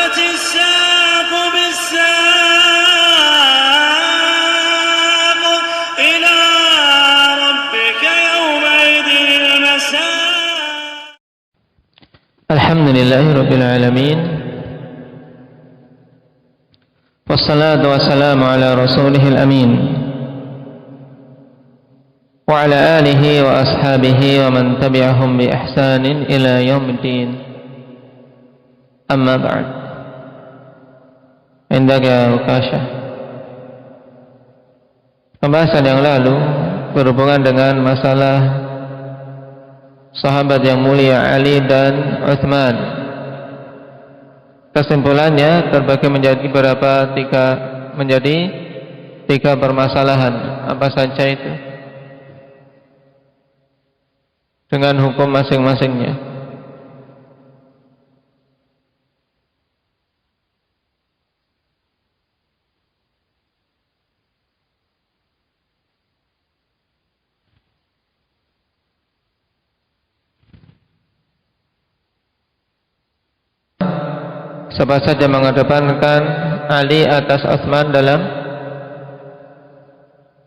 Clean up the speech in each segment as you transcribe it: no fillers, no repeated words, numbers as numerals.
والتفت الساق بالساق إلى ربك يومئذ المساق. الحمد لله رب العالمين، والصلاة والسلام على رسوله الأمين وعلى آله وأصحابه ومن تبعهم بإحسان إلى يوم الدين. أما بعد، عندك Ukasha. Pembahasan yang lalu berhubungan dengan masalah sahabat yang mulia Ali dan Utsman. Kesimpulannya terbagi menjadi tiga permasalahan. Apa saja itu? Dengan hukum masing-masingnya. Siapa saja mengedepankan Ali atas Utsman dalam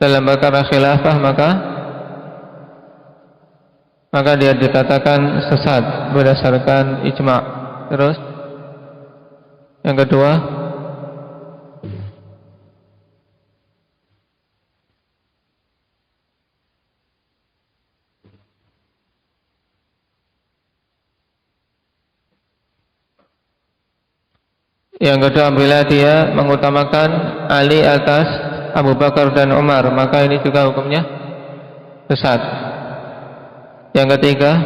perkara khilafah, maka dia dikatakan sesat berdasarkan ijma'. Terus yang kedua, apabila dia mengutamakan Ali atas Abu Bakar dan Umar, maka ini juga hukumnya sesat. Yang ketiga,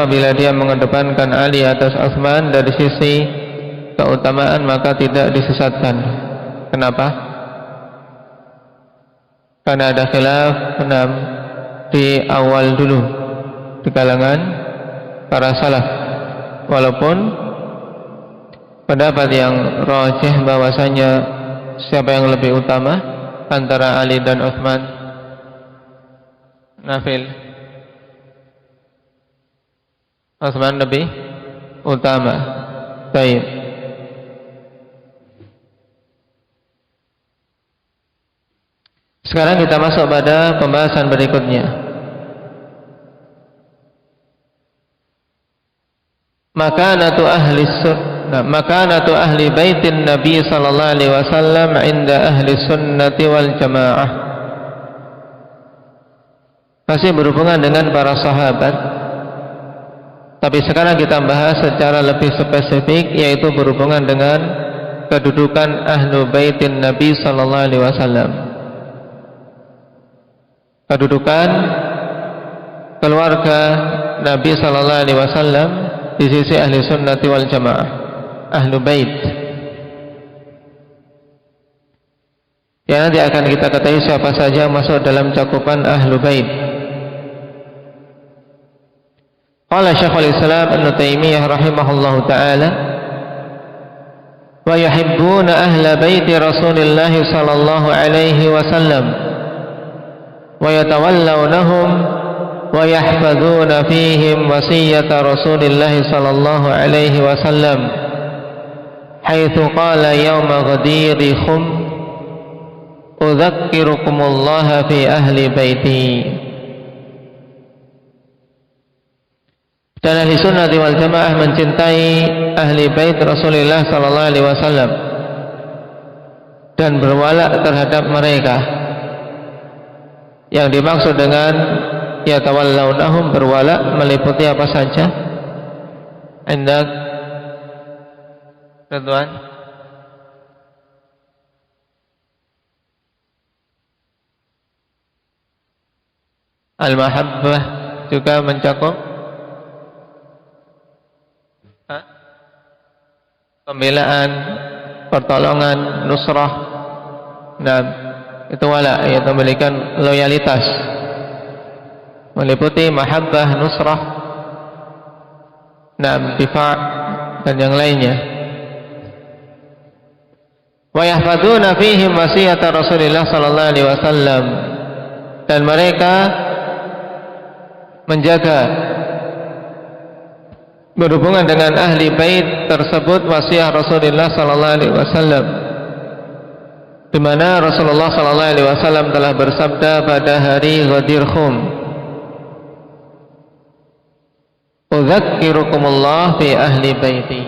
apabila dia mengedepankan Ali atas Utsman dari sisi keutamaan, maka tidak disesatkan. Kenapa? Karena ada khilaf di awal dulu di kalangan para salaf. Walaupun pendapat yang rajih bahwasanya siapa yang lebih utama antara Ali dan Utsman, Nafil, Utsman lebih utama. Baik. Sekarang kita masuk pada pembahasan berikutnya. Makanatu ahli baitin Nabi sallallahu alaihi wasallam 'inda ahli sunnati wal jamaah. Masih berhubungan dengan para sahabat, tapi sekarang kita bahas secara lebih spesifik, yaitu berhubungan dengan kedudukan ahlu baitin Nabi sallallahu alaihi wasallam. Kedudukan keluarga Nabi sallallahu alaihi wasallam di sisi ahli sunnati wal jamaah, ahlu bait. Ya, nanti akan kita ketahui siapa saja masuk dalam cakupan ahlu bait. Qala Syekhul Islam Ibnu Taimiyah rahimahullahu taala, wa yuhibbuna ahla baiti Rasulillah sallallahu alaihi wasallam wa yatawallawnahum wa yahfazuna fihim wasiyyata Rasulillah sallallahu alaihi wasallam haitsu qala yawma ghadirikum udzakkirukumullah fi ahli baiti. Dan ahli sunnah wal jamaah mencintai ahli bait Rasulullah sallallahu alaihi wasallam dan berwala terhadap mereka. Yang dimaksud dengan yatawallawnahum, berwala, meliputi apa saja? Indak Ridwan? Al-mahabbah juga mencakup pembelaan, pertolongan, nusrah. Nah, itu wala, yaitu memberikan loyalitas, meliputi mahabbah, nusrah, difa' dan yang lainnya. wa yahfadzuna fihim wasiyata Rasulillah sallallahu alaihi wasallam, dan mereka menjaga berhubungan dengan ahli bait tersebut wasiat Rasulullah sallallahu alaihi wasallam, di mana Rasulullah sallallahu alaihi wasallam telah bersabda pada hari Ghadir Khum, "Udzakkirukumullah fi ahli baiti."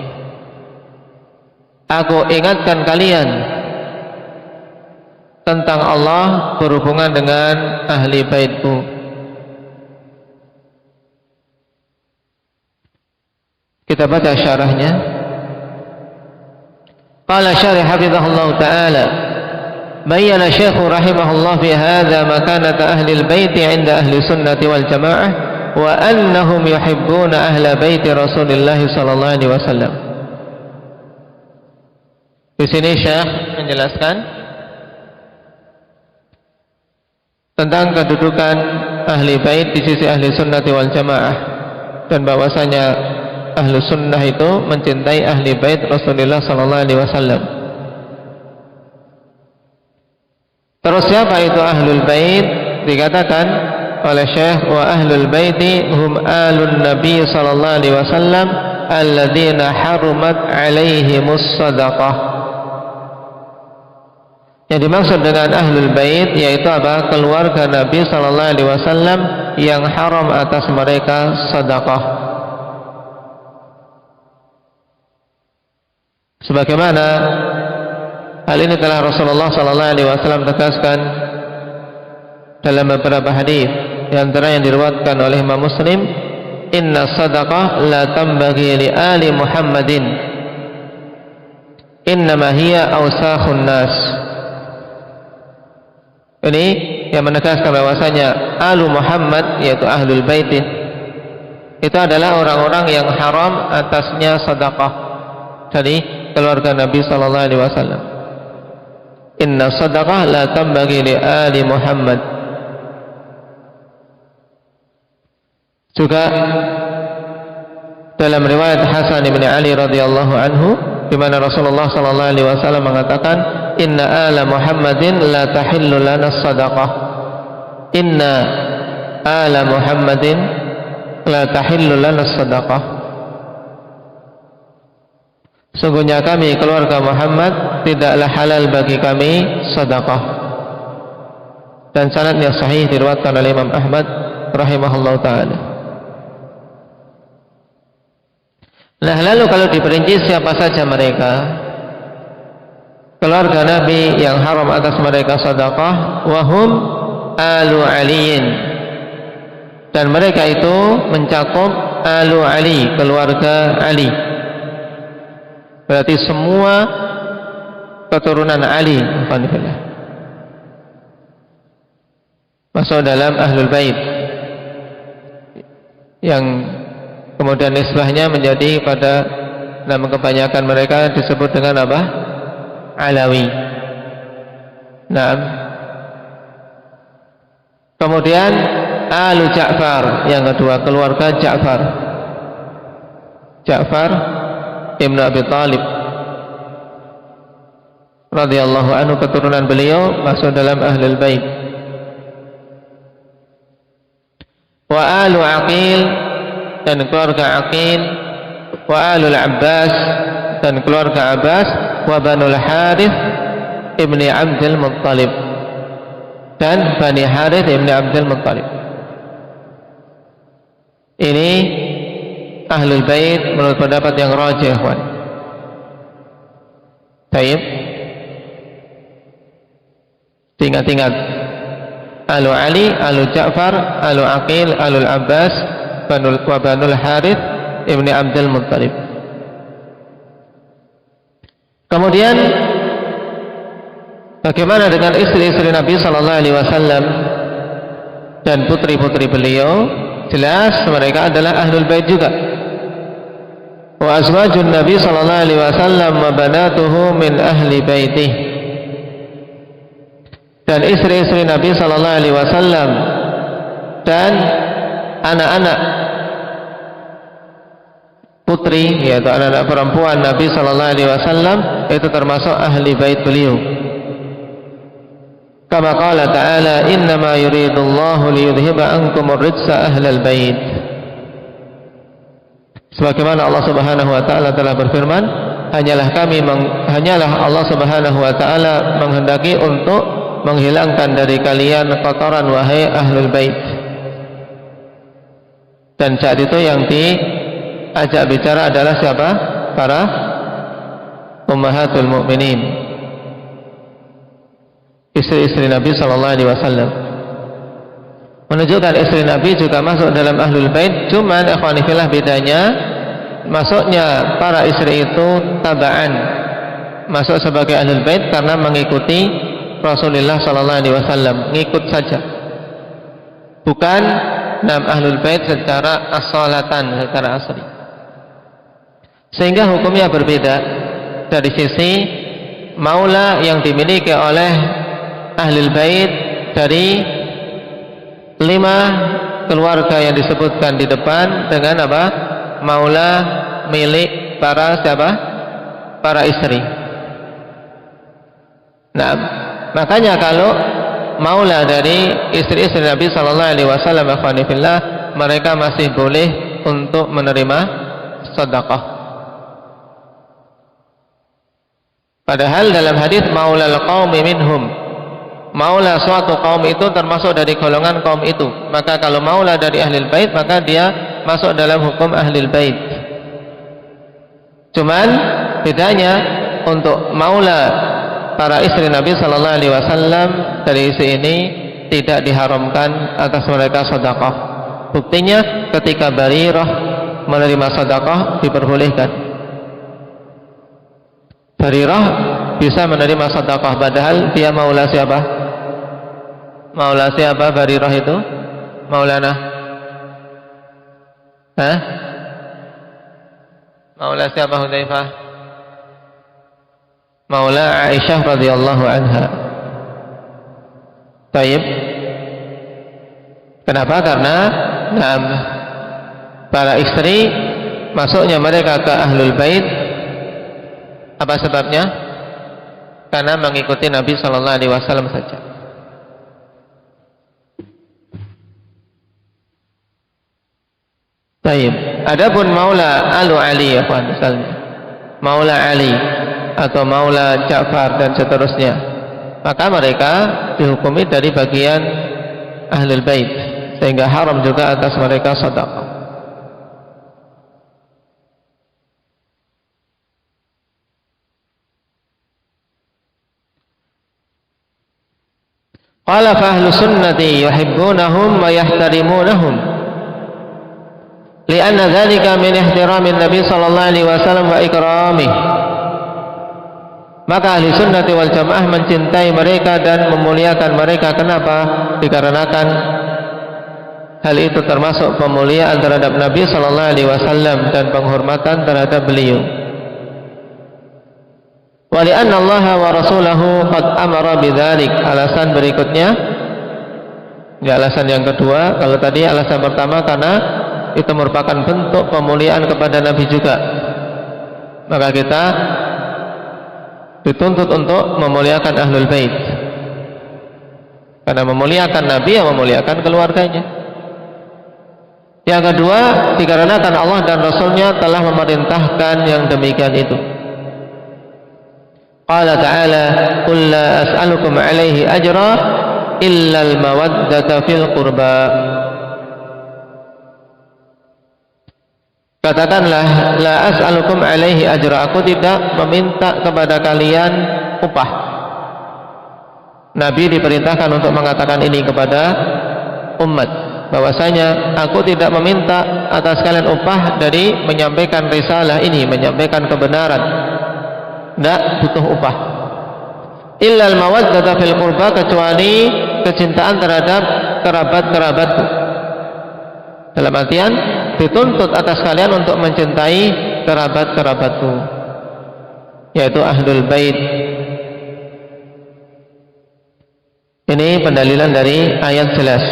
Aku ingatkan kalian tentang Allah berhubungan dengan ahli baitku. Kita baca syarahnya. Qala syarih hafizahullah ta'ala, bayyana Syekh rahimahullah fi hadza makanata ahli al-bait 'inda ahli sunnati wal jamaah wa annahum yuhibbuna ahla bait Rasulillah sallallahu alaihi wasallam. Di sini Syekh menjelaskan tentang kedudukan ahli bait di sisi ahli sunnati wal jamaah, dan bahwasanya ahli sunnah itu mencintai ahli bait Rasulullah sallallahu alaihi wasallam. Terus siapa itu ahlul bait? Dikatakan oleh Syekh, wa ahlul baiti hum alun nabi sallallahu alaihi wasallam alladzina harumat alaihimus sadaqah. Yang dimaksud dengan ahlul bait yaitu apa? Keluarga Nabi sallallahu alaihi wasallam yang haram atas mereka sedekah. Sebagaimana hal ini telah Rasulullah sallallahu alaihi wasallam tegaskan dalam beberapa hadis, di antara yang diriwayatkan oleh Imam Muslim, "Inna sadaqah la tambaghi li ali Muhammadin, innama hiya awsakhun nas." Ini yang menegaskan bahwasanya alu Muhammad yaitu ahlul bait itu adalah orang-orang yang haram atasnya sedekah dari keluarga Nabi sallallahu alaihi wasallam. Inna sadaqah la tambaghi li ali Muhammad. Juga dalam riwayat Hasan bin Ali radhiyallahu anhu, di mana Rasulullah sallallahu alaihi wasallam mengatakan, "Inna ala Muhammadin la tahillu lana sadaqah." Inna ala Muhammadin la tahillu lana sadaqah. Sungguhnya kami keluarga Muhammad tidaklah halal bagi kami sedekah. Dan sanadnya sahih diriwayatkan oleh Imam Ahmad rahimahullah taala. Nah, lalu kalau diperinci siapa saja mereka keluarga Nabi yang haram atas mereka sedekah, wahum alu aliyin, dan mereka itu mencakup alu Ali, keluarga Ali. Berarti semua keturunan Ali masuk dalam ahlul bait, yang kemudian nisbahnya menjadi pada nama kebanyakan mereka disebut dengan apa? Alawi. Nah, kemudian alu Ja'far, yang kedua keluarga Ja'far. Ja'far Ibnu Abi Thalib radhiyallahu anhu, keturunan beliau masuk dalam ahlul bait. Wa alu Aqil, dan keluarga Aqil. Wa alul Abbas, dan keluarga Abbas. Wa banul Harith ibni Abdul Muttalib, dan Bani Harith ibni Abdul Muttalib. Ini ahlul bait menurut pendapat yang rajih. Baik, ingat-ingat, alu Ali, alu Ja'far, alu Aqil, alul Abbas, wa banul Harith ibni Abdul Muttalib. Kemudian bagaimana dengan istri-istri Nabi sallallahu alaihi wasallam dan putri-putri beliau? Jelas mereka adalah ahlul bait juga. Wa azwajun Nabi sallallahu alaihi wasallam wa banatuhu min ahli baitih, dan istri-istri Nabi sallallahu alaihi wasallam dan anak-anak putri, yaitu anak-anak perempuan Nabi sallallahu alaihi wasallam, itu termasuk ahli bait beliau. Kama qala ta'ala, innama yuridullahu liyudhiba ankumur rijsa ahlal bait. Sebagaimana Allah Subhanahu wa taala telah berfirman, hanyalah Allah Subhanahu wa taala menghendaki untuk menghilangkan dari kalian kotoran wahai ahlul bait. Dan saat itu yang diajak bicara adalah siapa? Para ummahatul mukminin, istri-istri Nabi sallallahu alaihi wasallam. Menunjukkan istri Nabi juga masuk dalam ahlul bait, cuman ikhwani fillah bedanya masuknya para istri itu tabaan, masuk sebagai ahlul bait karena mengikuti Rasulullah sallallahu alaihi wasallam, ngikut saja. Bukan ahlul bait secara as-salatan, secara asli. Sehingga hukumnya berbeda dari sisi maula yang dimiliki oleh ahlul bait dari 5 keluarga yang disebutkan di depan dengan apa? Maula milik para siapa? Para istri. Nah, makanya kalau maula dari istri-istri Nabi sallallahu alaihi wasallam, mereka masih boleh untuk menerima sedekah. Padahal dalam hadis maulal qaumi minhum, maula suatu kaum itu termasuk dari golongan kaum itu. Maka kalau maula dari ahlul bait, maka dia masuk dalam hukum ahlul bait. Cuman bedanya untuk maula para istri Nabi sallallahu alaihi wasallam dari isi ini tidak diharamkan atas mereka sedekah. Buktinya ketika Barirah menerima sedekah diperbolehkan. Barirah bisa menerima sedekah padahal dia maula siapa? Maula siapa Barirah itu? Maulana? Hah? Maula siapa Hudzaifah? Maula Aisyah radhiyallahu anha. Baik. Kenapa? Karena para istri masuknya mereka ke ahlul bait. Apa sebabnya? Karena mengikuti Nabi sallallahu alaihi wasallam saja. Baik. Adapun maula Alu Ali, ya kawan, misalnya maula Ali atau maula Ja'far dan seterusnya, maka mereka dihukumi dari bagian ahlul bait, sehingga haram juga atas mereka sedekah. Qala fa ahlus sunnati yuhibbunahum wa yahtarimunahum li'anna dzalika min ihtiramin Nabi sallallahu alaihi wasallam wa ikramih. Maka ahli sunnati wal jamaah mencintai mereka dan memuliakan mereka. Kenapa? Dikarenakan hal itu termasuk pemuliaan terhadap Nabi sallallahu alaihi wasallam dan penghormatan terhadap beliau. Wa li'anna Allah wa rasulahu qad amara bidzalik. Alasan berikutnya, alasan yang kedua, kalau tadi alasan pertama karena itu merupakan bentuk pemuliaan kepada Nabi juga, maka kita dituntut untuk memuliakan ahlul bait, karena memuliakan Nabi yang memuliakan keluarganya. Yang kedua, dikarenakan Allah dan Rasulnya telah memerintahkan yang demikian itu. Qala ta'ala, qul la as'alukum alaihi ajra illa al-mawaddata fil qurba. Katakanlah, la as'alukum alaihi ajra, aku tidak meminta kepada kalian upah. Nabi diperintahkan untuk mengatakan ini kepada umat, bahwasanya aku tidak meminta atas kalian upah dari menyampaikan risalah ini, menyampaikan kebenaran. Tidak butuh upah. Illal mawaddata fil qurba, kecuali kecintaan terhadap kerabat-kerabatku. Dalam artian dituntut atas kalian untuk mencintai kerabat-kerabatku, yaitu ahlul bait. Ini pendalilan dari ayat jelas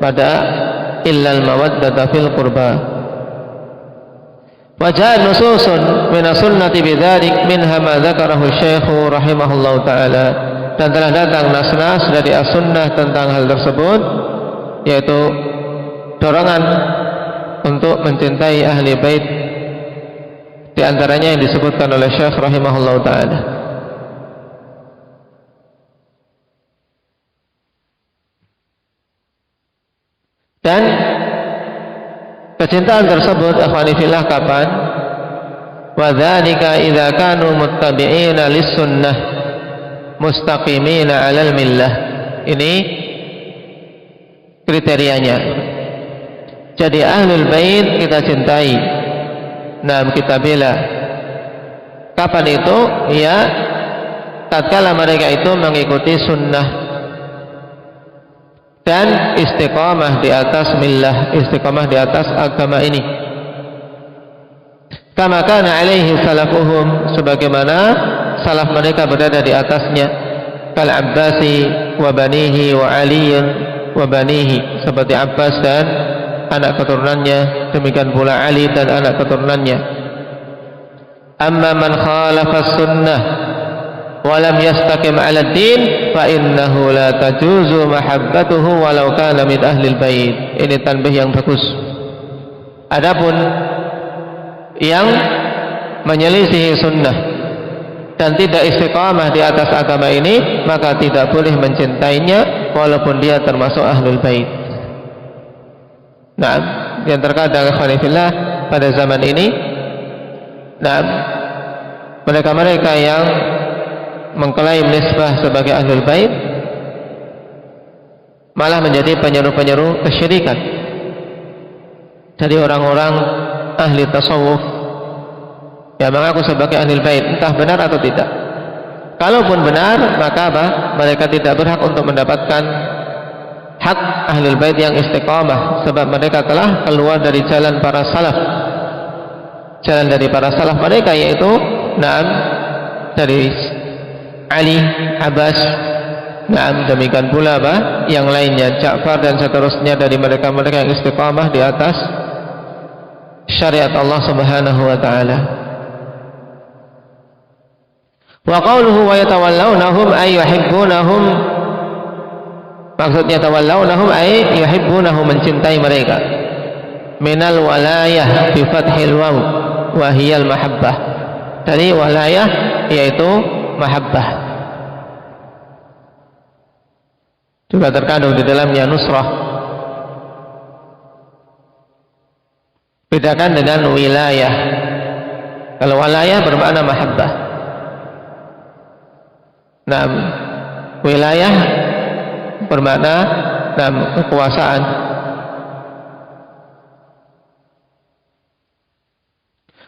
pada illal mawaddata fil qurba. Wajah nususun min sunnati bidzalik minha ma dzakarahu Syekh rahimahullah taala, dan telah datang nas-nas dari as-sunnah tentang hal tersebut, yaitu dorongan untuk mencintai ahli bait, di antaranya yang disebutkan oleh Syekh rahimahullah taala. Dan kecintaan tersebut akhwani fillah kapan? Wa dzalika idza kanu muttabi'ina lis-sunnah mustaqimina 'alal millah. Ini kriterianya. Jadi ahlul bait kita cintai, nah kita bela. Kapan itu? Ya tatkala mereka itu mengikuti sunnah dan istiqamah di atas millah, istiqamah di atas agama ini. Kama kana alaihi salafuhum, sebagaimana salaf mereka berada di atasnya. Kal Abbasi wa banihi wa Aliyin wa banihi, seperti Abbas dan anak keturunannya, demikian pula Ali dan anak keturunannya. Amma man khalafa sunnah walam yastaqim 'ala din fa innahu la tajuzu mahabbatuhu walau kana min ahli bait. Ini tanbih yang bagus. Adapun yang menyelisihi sunnah dan tidak istiqamah di atas agama ini, maka tidak boleh mencintainya walaupun dia termasuk ahlul bait. Nah, yang terkadang ikhwanillah pada zaman ini, nah mereka-mereka yang mengklaim nisbah sebagai ahlul bait malah menjadi penyeru-penyeru kesyirikan dari orang-orang ahli tasawuf yang mengaku sebagai ahlul bait, entah benar atau tidak. Kalaupun benar, maka apa? Mereka tidak berhak untuk mendapatkan hak ahlul bait yang istiqamah, sebab mereka telah keluar dari jalan para salaf. Jalan dari para salaf mereka yaitu dari Ali, Abbas, demikian pula yang lainnya, Ja'far dan seterusnya dari mereka-mereka yang istiqamah di atas syariat Allah Subhanahu wa taala. Wa qawluhu wa yatawallawnahum ay yuhibbunahum, maksudnya tawallawnahum ay yuhibbunahum, mencintai mereka. Minal walayah bi fathil waw wa hiyal mahabbah. Dari walayah yaitu mahabbah. Juga terkandung di dalamnya nusrah. Bedakan dengan wilayah. Kalau wilayah bermakna mahabbah. Nah, wilayah bermakna kekuasaan.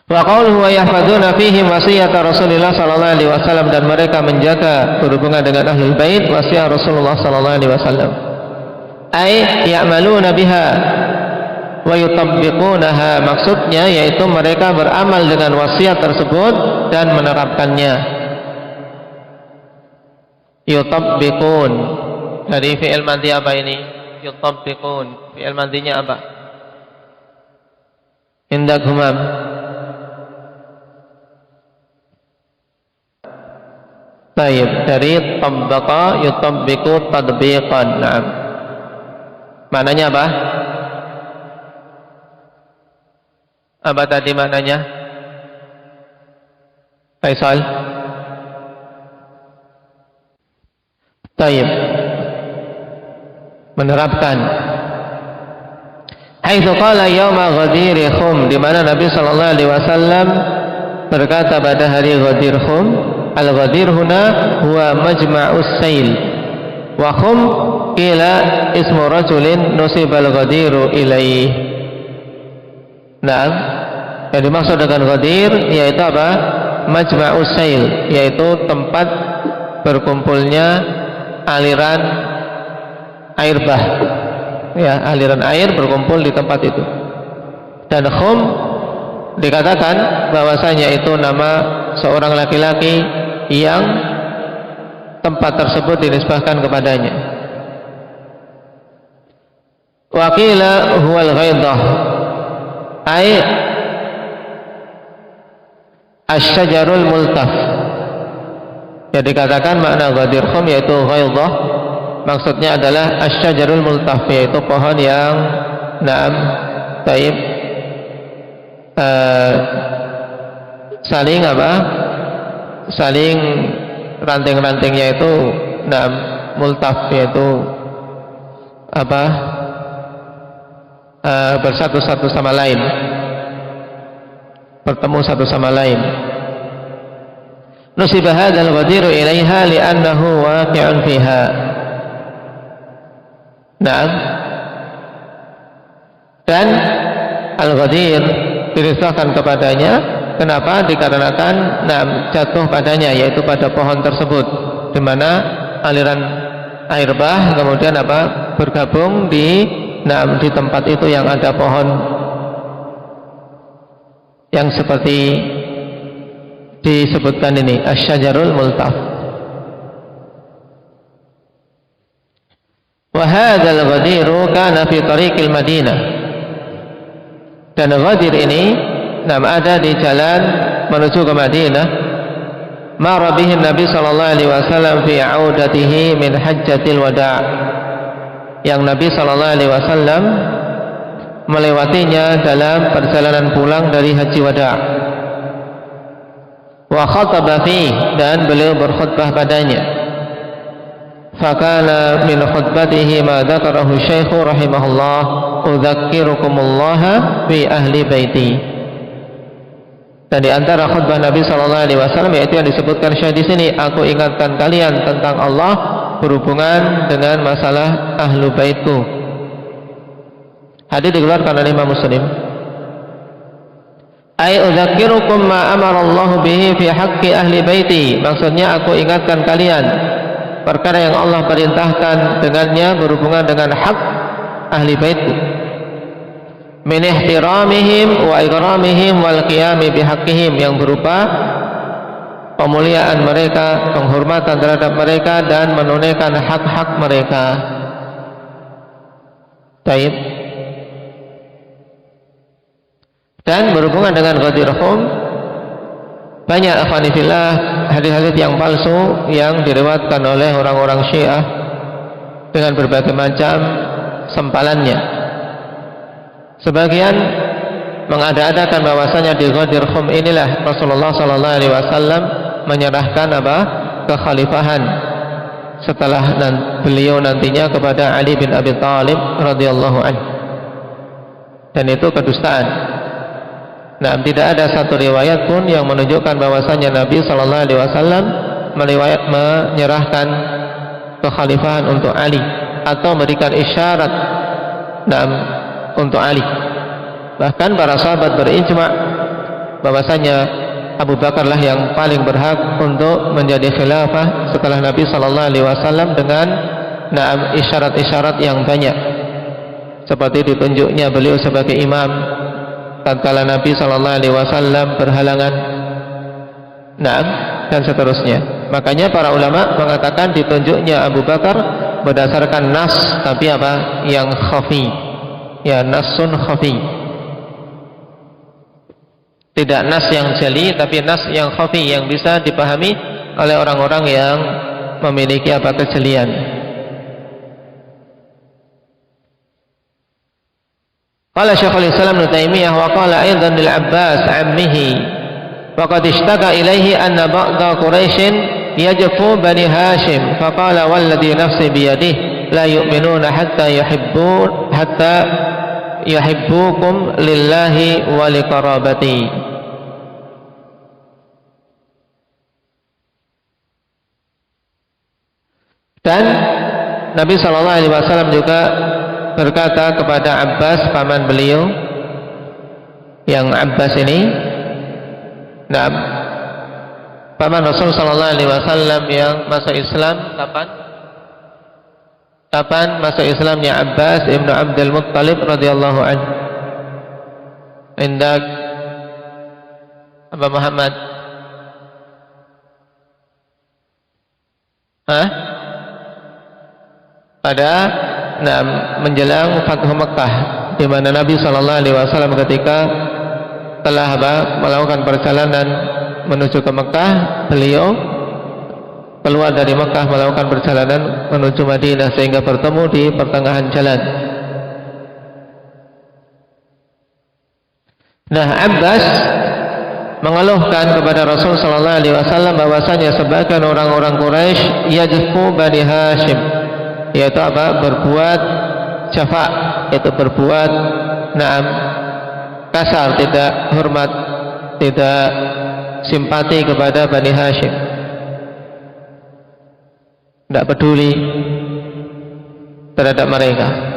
Wa qawluhu wa yahfadzuna fihim wasiyata Rasulillah sallallahu alaihi wasallam, dan mereka menjaga berhubungan dengan ahlul bait wasiat Rasulullah sallallahu alaihi wasallam. Ai ya'maluna biha wa yutabbiqunaha, maksudnya yaitu mereka beramal dengan wasiat tersebut dan menerapkannya. Yutabbiqun dari fi'il madhi apa ini? Yutabbiqun fi'il madhinya apa? Indak humam. Baik, dari tabbaqa yutabbiqu tadbiqan. Naam. Maknanya apa? Apa tadi maknanya? Faisal. Baik. Menerapkan. Haitsu qala yauma Ghadir Khum, di mana Nabi sallallahu alaihi wasallam berkata pada hari Ghadir Khum. Al-Ghadir huna huwa majma'us sail wa khum qila ismu rajulin nusibal ghadiru ilaih. Nah, yang dimaksud dengan Ghadir yaitu apa? Majma'us sail, yaitu tempat berkumpulnya aliran air bah. Ya, aliran air berkumpul di tempat itu. Dan khum dikatakan bahwasanya itu nama seorang laki-laki yang tempat tersebut dinisbahkan kepadanya. Wa qila huwal ghaidah, ai asy-syajarul multaf. Ya, dikatakan makna ghadir khum yaitu ghaidhah, maksudnya adalah asy-syajarul multaf, yaitu pohon yang saling saling ranting-rantingnya itu multaf, yaitu bersatu-satu sama lain, bertemu satu sama lain. Nusiba hadzal ghadiru ilaiha li'annahu waqi'un fiha. Dan al-ghadir dinisbahkan kepadanya. Kenapa? Dikarenakan jatuh padanya, yaitu pada pohon tersebut, di mana aliran air bah kemudian bergabung di tempat itu yang ada pohon yang seperti disebutkan ini, asy-syajarul multaf. Wa hadzal ghadiru kana fi tariqil Madinah. Dan ghadir ini ada di jalan menuju ke Madinah. Mara bihi Nabi sallallahu alaihi wasallam fi 'audatihi min hajjatil wada'. Yang Nabi sallallahu alaihi wasallam melewatinya dalam perjalanan pulang dari haji wada'. Wa khataba fihi, dan beliau berkhutbah padanya. Fakana min khutbatihi ma dzakarahu Syekh rahimahullah, udzakkirukumullah fi ahli baiti. Dan di antara khutbah Nabi sallallahu alaihi wasallam yaitu yang disebutkan Syekh di sini, aku ingatkan kalian tentang Allah berhubungan dengan masalah ahlu baitku. Hadis dikeluarkan oleh Imam Muslim. Ai udzakkirukum ma amara Allah bihi fi haqqi ahli baiti. Maksudnya aku ingatkan kalian perkara yang Allah perintahkan dengannya berhubungan dengan hak ahli baitku. Min ihtiramihim wa ikramihim wal qiyami bihaqqihim, yang berupa pemuliaan mereka, penghormatan terhadap mereka, dan menunaikan hak-hak mereka. Baik. Dan berhubungan dengan ghadir khum, banyak akhwanifillah hadis-hadis yang palsu yang diriwayatkan oleh orang-orang Syiah dengan berbagai macam sempalannya. Sebagian mengada-adakan bahwasanya di ghadir khum inilah Rasulullah sallallahu alaihi wasallam menyerahkan kekhalifahan setelah beliau nantinya kepada Ali bin Abi Thalib radhiyallahu anhu. Dan itu kedustaan. Tidak ada satu riwayat pun yang menunjukkan bahwasanya Nabi sallallahu alaihi wasallam menyerahkan kekhalifahan untuk Ali atau memberikan isyarat untuk Ali. Bahkan para sahabat berijma bahwasanya Abu Bakar lah yang paling berhak untuk menjadi khilafah setelah Nabi sallallahu alaihi wasallam dengan isyarat-isyarat yang banyak, seperti ditunjuknya beliau sebagai imam tatkala Nabi sallallahu alaihi wasallam berhalangan, dan seterusnya. Makanya para ulama mengatakan ditunjuknya Abu Bakar berdasarkan nas, tapi yang khafi, ya, nasun khafi. Tidak nas yang jeli, tapi nas yang khafi, yang bisa dipahami oleh orang-orang yang memiliki kejelian. Qala Syekhul Islam Ibnu Taimiyah wa qala aidan lil Abbas ammihi wa qad ishtaka ilaihi anna ba'da Quraisy yajfu bani Hashim fa qala walladhi nafsi bi yadihi la yu'minuna hatta yuhibbukum lillahi wa liqarabati. Dan Nabi sallallahu alaihi wasallam juga berkata kepada Abbas, paman beliau, yang Abbas ini paman Rasul sallallahu alaihi wasallam yang masuk Islam kapan masuk Islamnya Abbas ibnu Abdul Muttalib radhiyallahu anhu. Indak Abu Muhammad, pada menjelang Fathu Mekah, di mana Nabi sallallahu alaihi wasallam ketika telah melakukan perjalanan menuju ke Mekah, beliau keluar dari Mekah melakukan perjalanan menuju Madinah sehingga bertemu di pertengahan jalan. Nah, Abbas mengeluhkan kepada Rasul sallallahu alaihi wasallam bahwasanya sebagian orang-orang Quraisy yajfu Bani Hashim, yaitu apa? Berbuat jafa, yaitu berbuat kasar, tidak hormat, tidak simpati kepada Bani Hashim, tidak peduli terhadap mereka.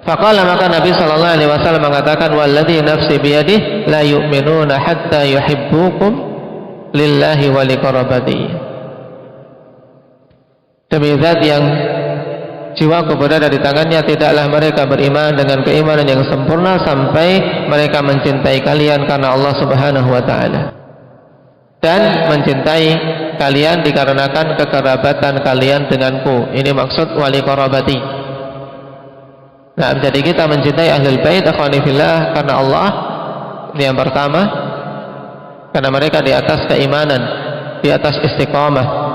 Faqala, maka Nabi sallallahu alaihi wasallam mengatakan, walladzi nafsi biyadihi la yu'minuna hatta yuhibbukum lillahi wa liqarabati. Demi zat yang jiwaku berada di tangannya, tidaklah mereka beriman dengan keimanan yang sempurna sampai mereka mencintai kalian karena Allah Subhanahu wa taala, dan mencintai kalian dikarenakan kekerabatan kalian denganku. Ini maksud wali qarabati. Nah, jadi kita mencintai ahlul bait akhwani fillah karena Allah, ini yang pertama, karena mereka di atas keimanan, di atas istiqamah.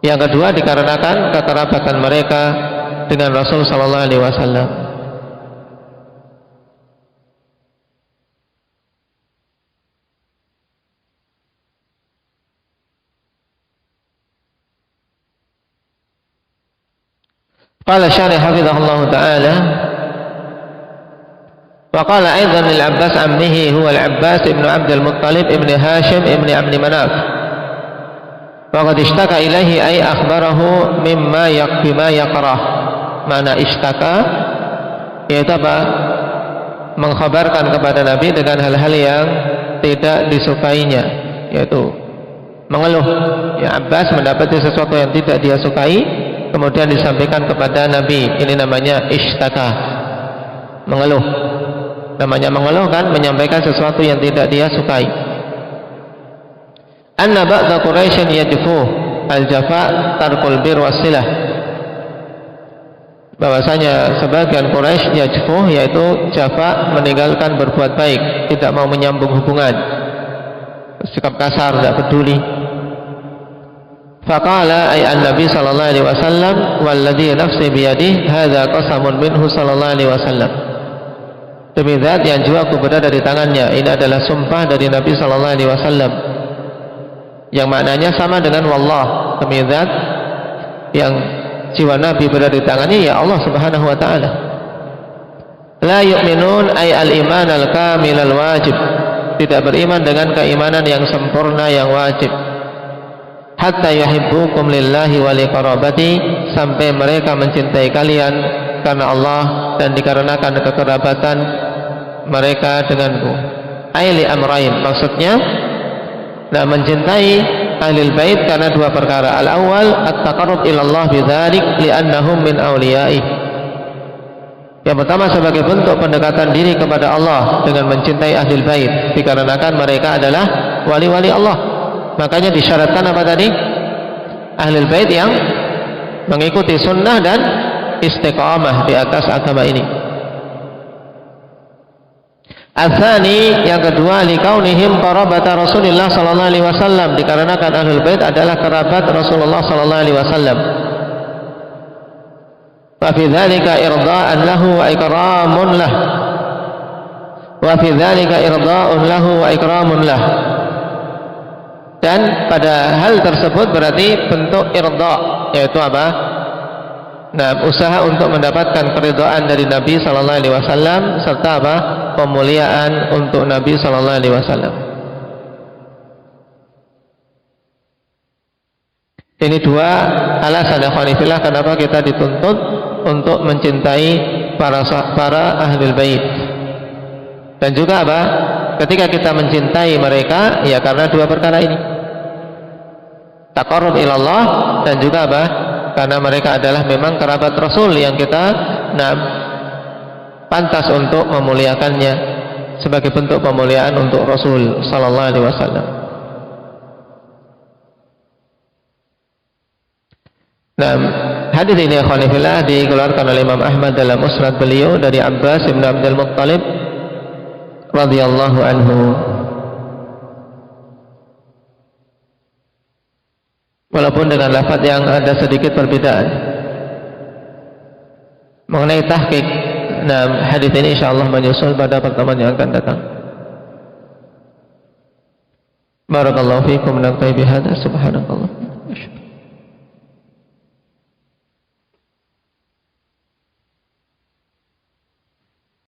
Yang kedua, dikarenakan kekerabatan mereka dengan Rasul sallallahu alaihi wasallam. Qala syarih hafizahullah ta'ala, wa qala aidan lil Abbas ammihi huwa al-Abbas ibn Abdul Muttalib ibn Hashim ibn Abdi Manaf, wa qad ishtaka ilaihi ay akhbarahu mimma bima yakrah. Mana ishtaka, yaitu apa? Mengkhabarkan kepada Nabi dengan hal-hal yang tidak disukainya, yaitu mengeluh. Ya, Abbas mendapati sesuatu yang tidak dia sukai, kemudian disampaikan kepada Nabi. Ini namanya ishtaka, mengeluh. Namanya mengeluh kan, menyampaikan sesuatu yang tidak dia sukai. Anna ba'da Quraisyin yajfu al-jafa tarkul bir wasilah. Bahwasanya sebagian Quraisy yajfu, yaitu jafa, meninggalkan berbuat baik, tidak mau menyambung hubungan, sikap kasar, tidak peduli. Faqala ay an-nabi sallallahu alaihi wasallam walladzi nafsi biyadihi hadza qasamun minhu sallallahu alaihi wasallam. Demi zat yang jiwaku berada di tangannya, ini adalah sumpah dari Nabi sallallahu alaihi wasallam, yang maknanya sama dengan wallah. Demi zat yang jiwa Nabi berada di tangannya, ya Allah Subhanahu wa taala. La yu'minun ay al-iman al-kamil al-wajib, tidak beriman dengan keimanan yang sempurna yang wajib. Hatta yuhibbukum lillahi wa liqarabati, sampai mereka mencintai kalian karena Allah dan dikarenakan kekerabatan mereka denganku. Aili amrain, maksudnya mencintai ahlul bait karena dua perkara. Al-awwal at-taqarrub ila Allah bidzalik li'annahum min awliya'i. Yang pertama, sebagai bentuk pendekatan diri kepada Allah dengan mencintai ahlul bait, dikarenakan mereka adalah wali-wali Allah. Makanya disyaratkan apa tadi? Ahlul bait yang mengikuti sunnah dan istiqamah di atas agama ini. Al-thani, yang kedua, likaunihim qarabata Rasulullah sallallahu alaihi wasallam, dikarenakan ahlul bait adalah kerabat Rasulullah sallallahu alaihi wasallam. Wa fi dzalika irda'an lahu wa ikramun lah. Wa fi dzalika irda'un lahu wa ikramun lah. Dan pada hal tersebut berarti bentuk irda, yaitu apa? Usaha untuk mendapatkan keridhaan dari Nabi sallallahu alaihi wasallam, serta apa? Pemuliaan untuk Nabi sallallahu alaihi wasallam. Ini dua alasan ikhwanifillah kenapa kita dituntut untuk mencintai para ahlul bait. Dan juga apa? Ketika kita mencintai mereka, ya karena dua perkara ini. Taqarrub ilallah, dan juga apa? Karena mereka adalah memang kerabat Rasul yang kita pantas untuk memuliakannya sebagai bentuk pemuliaan untuk Rasul sallallahu alaihi wasallam. Hadis ini ikhwanillah dikeluarkan oleh Imam Ahmad dalam musnad beliau dari Abbas bin Abdul Muttalib radhiyallahu anhu. walaupun dengan lafaz yang ada sedikit perbedaan. Mengenai tahqiq, nah hadis ini insyaallah menyusul pada pertemuan yang akan datang. Barakallahu fiikum, naktafi bihadza, subhanakallah.